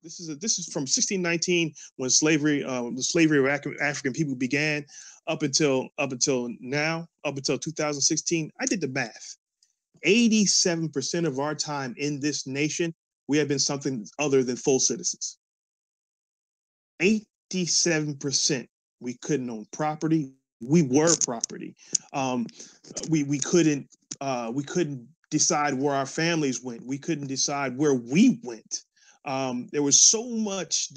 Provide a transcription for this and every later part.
This is from 1619 when slavery, the slavery of African people began, up until now, up until 2016. I did the math. 87% of our time in this nation, we have been something other than full citizens. 87%. We couldn't own property. We were property. We couldn't decide where our families went. We couldn't decide where we went. There was so much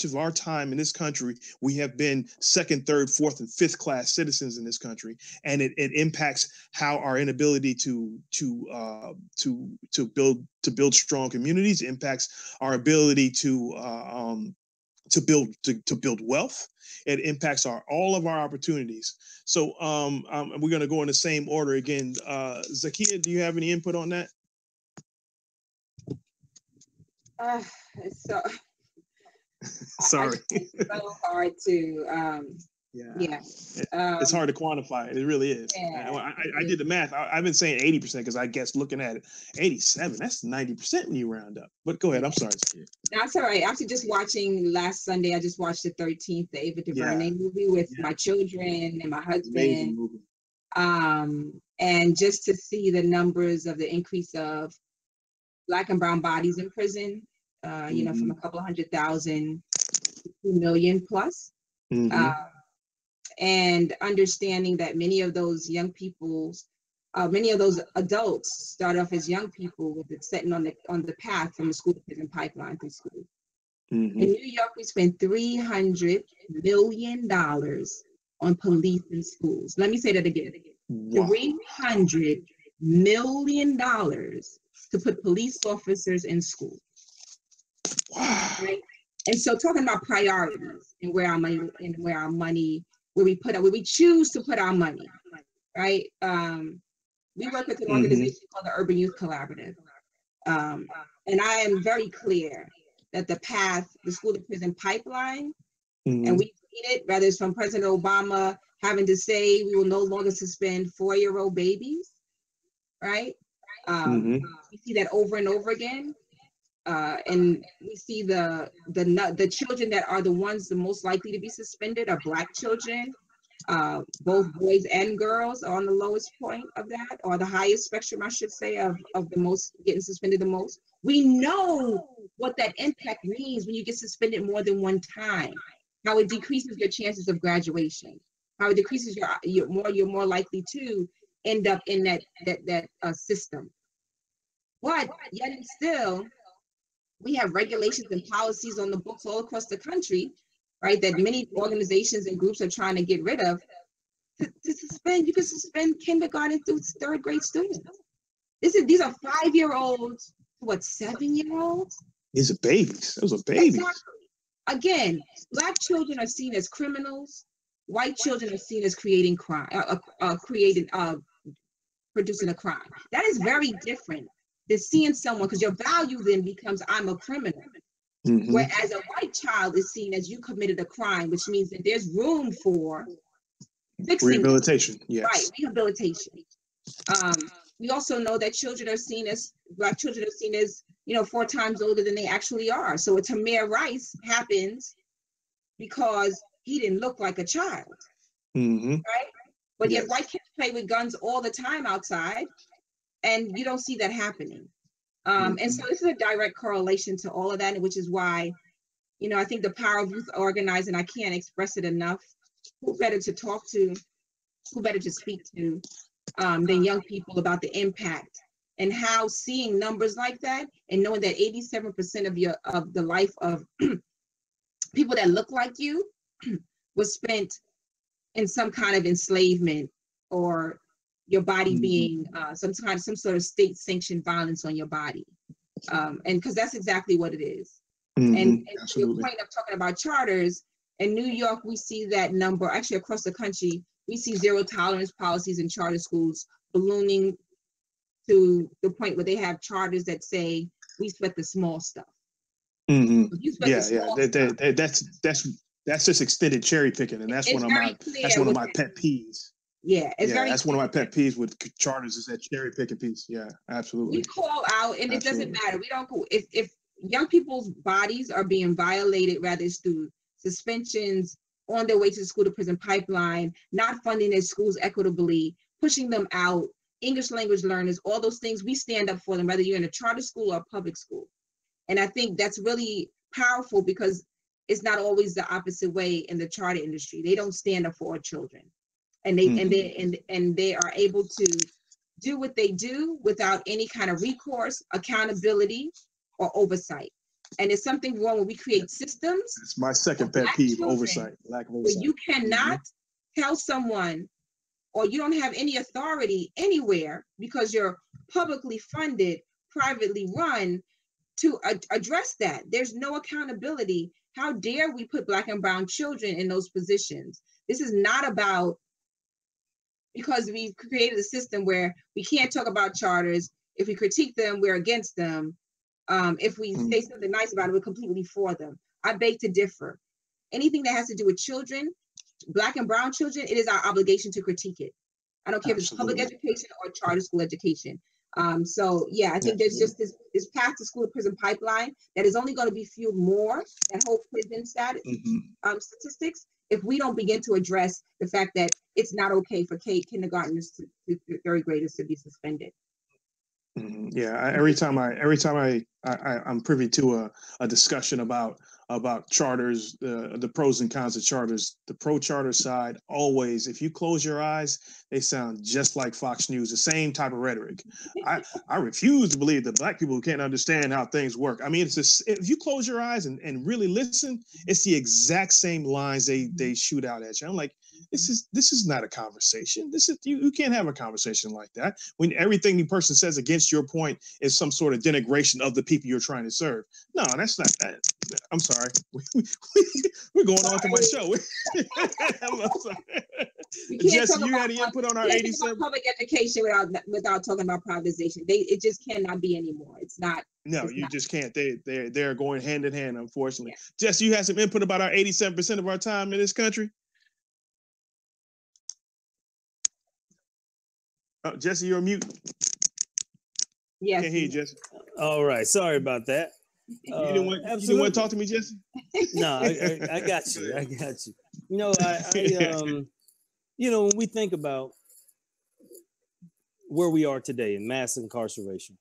of our time in this country, we have been second, third, fourth, and fifth class citizens in this country, and it impacts how our inability to build strong communities. It impacts our ability to build wealth. It impacts all of our opportunities. So we're going to go in the same order again. Zakia, do you have any input on that? So sorry. It's so hard to it's hard to quantify it. It really is. Yeah, I did the math. I've been saying 80% because I guess looking at it, 87, that's 90% when you round up. But go ahead. I'm sorry. That's all right. After just watching last Sunday, I just watched the 13th, the Ava DuVernay movie with my children and my husband. And just to see the numbers of the increase of Black and brown bodies in prison, from a couple 100,000 to 2 million plus. And understanding that many of those young people, many of those adults start off as young people with it setting on the path from the school to prison pipeline through school. In New York, we spent $300 million on police and schools. Let me say that again. Wow. $300 million to put police officers in school. Wow. Right? And so talking about priorities and where our money, where we choose to put our money, right? We work with an organization called the Urban Youth Collaborative. And I am very clear that the path, the school to prison pipeline, and we've seen it, whether it's from President Obama having to say we will no longer suspend 4-year-old babies, right? We see that over and over again. And we see the children that are the ones the most likely to be suspended are Black children. Both boys and girls are on the lowest point of that, or the highest spectrum, I should say, of the most getting suspended the most. We know what that impact means when you get suspended more than one time, how it decreases your chances of graduation, how it decreases you're more likely to end up in that system. But yet and still, we have regulations and policies on the books all across the country, right, that many organizations and groups are trying to get rid of. To suspend, you can suspend kindergarten through 3rd grade students. These are 5-year-olds, 7-year-olds? These are babies. Those are babies. Exactly. Again, Black children are seen as criminals. White children are seen as creating crime, producing a crime. That is very different than seeing someone, because your value then becomes I'm a criminal. Whereas a white child is seen as you committed a crime, which means that there's room for fixing rehabilitation. Yes. Right, rehabilitation. We also know that Black children are seen as 4 times older than they actually are. So a Tamir Rice happens because he didn't look like a child, right? But yet white kids play with guns all the time outside, and you don't see that happening. And so this is a direct correlation to all of that, which is why, I think the power of youth organizing, I can't express it enough. Who better to talk to, who better to speak to than young people about the impact, and how seeing numbers like that and knowing that 87% of the life of people that look like you was spent in some kind of enslavement, or your body being some sort of state-sanctioned violence on your body, and because that's exactly what it is. And to your point of talking about charters, in New York, we see that number, actually across the country, we see zero tolerance policies in charter schools ballooning to the point where they have charters that say we sweat the small stuff. That's just extended cherry picking, and that's one of my pet peeves. Yeah, that's one of my pet peeves with charters, is that cherry picking piece. Yeah, absolutely. We call out, and it doesn't matter. We don't go if young people's bodies are being violated, rather it's through suspensions, on their way to the school to prison pipeline, not funding their schools equitably, pushing them out, English language learners, all those things. We stand up for them, whether you're in a charter school or a public school. And I think that's really powerful, because it's not always the opposite way in the charter industry. They don't stand up for our children, and they are able to do what they do without any kind of recourse, accountability, or oversight. And it's something wrong when we create systems. It's my second pet peeve: oversight, lack of oversight. Where you cannot tell someone, or you don't have any authority anywhere because you're publicly funded, privately run, to address that. There's no accountability. How dare we put Black and brown children in those positions? This is not about, because we've created a system where we can't talk about charters. If we critique them, we're against them. If we say something nice about it, we're completely for them. I beg to differ. Anything that has to do with children, Black and brown children, it is our obligation to critique it. I don't care if it's public education or charter school education. So yeah, I think there's just this path to school to prison pipeline that is only going to be fueled more than whole prison statistics if we don't begin to address the fact that it's not okay for kindergartners to third graders to be suspended. Yeah, every time I'm privy to a discussion about charters, the pros and cons of charters. The pro charter side always, if you close your eyes, they sound just like Fox News, the same type of rhetoric. I refuse to believe that Black people can't understand how things work. I mean, it's just, if you close your eyes and really listen, it's the exact same lines they shoot out at you. I'm like, this is not a conversation. This is you can't have a conversation like that when everything the person says against your point is some sort of denigration of the people you're trying to serve. No, that's not that. I'm sorry. We're going on to my show. I'm sorry. Jesse, you had any input on our 87? Public education without talking about privatization. It just cannot be anymore. It's not. No, it's you not. Just can't. They're going hand in hand, unfortunately. Yeah. Jesse, you had some input about our 87% of our time in this country. Oh, Jesse, you're mute. Yes. Can't hear you, Jesse. All right. Sorry about that. You didn't want to talk to me, Jesse? No, I got you. I got you. You know, when we think about where we are today in mass incarceration,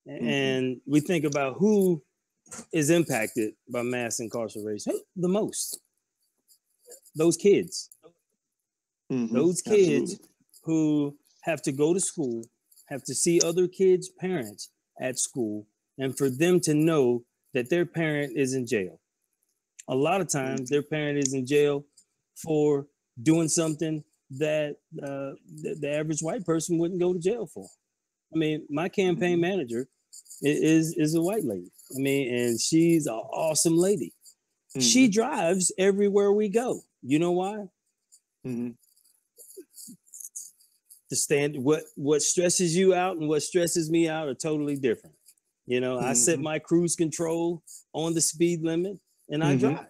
and we think about who is impacted by mass incarceration the most, those kids. Those kids who have to go to school, have to see other kids' parents at school, and for them to know that their parent is in jail. A lot of times their parent is in jail for doing something that the average white person wouldn't go to jail for. I mean, my campaign manager is a white lady. I mean, and she's an awesome lady. She drives everywhere we go. You know why? The stand, what stresses you out and what stresses me out are totally different. You know, I set my cruise control on the speed limit and I drive.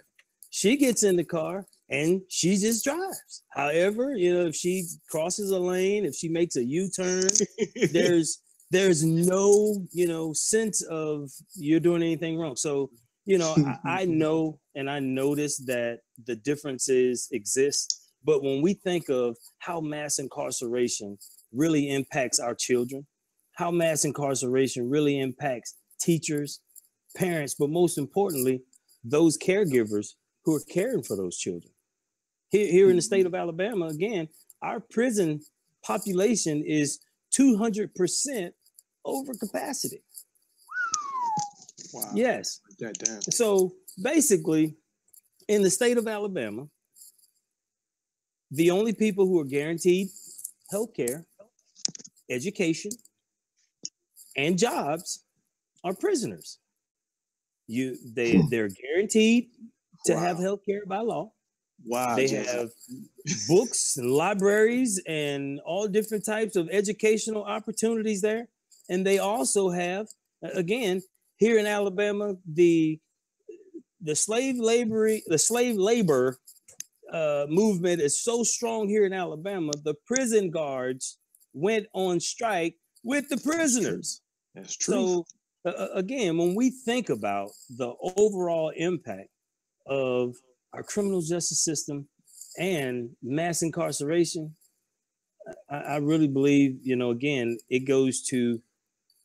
She gets in the car and she just drives. However, you know, if she crosses a lane, if she makes a U-turn, there's no, you know, sense of you're doing anything wrong. So, you know, I know and I notice that the differences exist. But when we think of how mass incarceration really impacts our children, how mass incarceration really impacts teachers, parents, but most importantly, those caregivers who are caring for those children. Here in the state of Alabama, again, our prison population is 200% over capacity. Wow. Yes. Damn. So basically, in the state of Alabama, the only people who are guaranteed health care, education, and jobs are prisoners. They're guaranteed to have health care by law. Wow. They have books and libraries and all different types of educational opportunities there. And they also have, again, here in Alabama, the slave labor movement is so strong here in Alabama. The prison guards went on strike with the prisoners. That's true. So again, when we think about the overall impact of our criminal justice system and mass incarceration, I really believe, you know, again, it goes to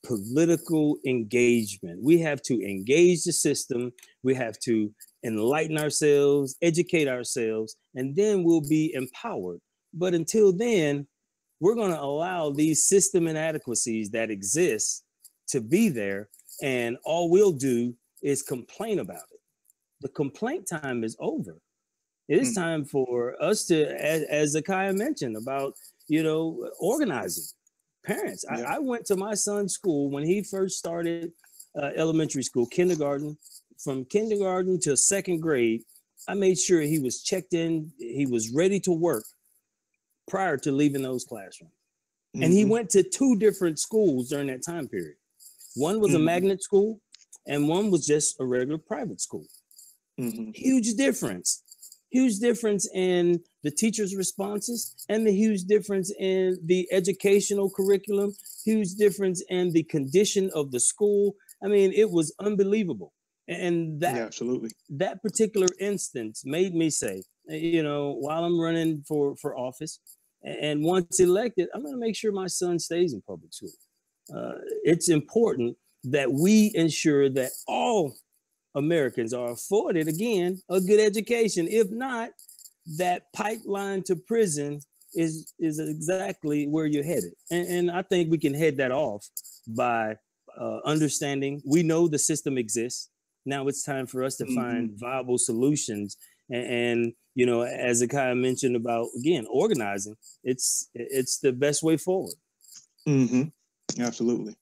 political engagement. We have to engage the system. We have to enlighten ourselves, educate ourselves, and then we'll be empowered. But until then, we're going to allow these system inadequacies that exist to be there, and all we'll do is complain about it. The complaint time is over. It is time for us to, as Zakiya mentioned, about, you know, organizing. Parents, I went to my son's school when he first started elementary school, kindergarten. From kindergarten to second grade, I made sure he was checked in, he was ready to work prior to leaving those classrooms. And he went to 2 different schools during that time period. One was a magnet school, and one was just a regular private school. Huge difference in the teachers' responses, and the huge difference in the educational curriculum, huge difference in the condition of the school. I mean, it was unbelievable. And that, absolutely, that particular instance made me say, you know, while I'm running for office and once elected, I'm going to make sure my son stays in public school. It's important that we ensure that all Americans are afforded, again, a good education. If not, that pipeline to prison is exactly where you're headed. And I think we can head that off by understanding we know the system exists. Now it's time for us to find viable solutions. And you know, as Zakiya mentioned about, again, organizing, it's the best way forward. Absolutely.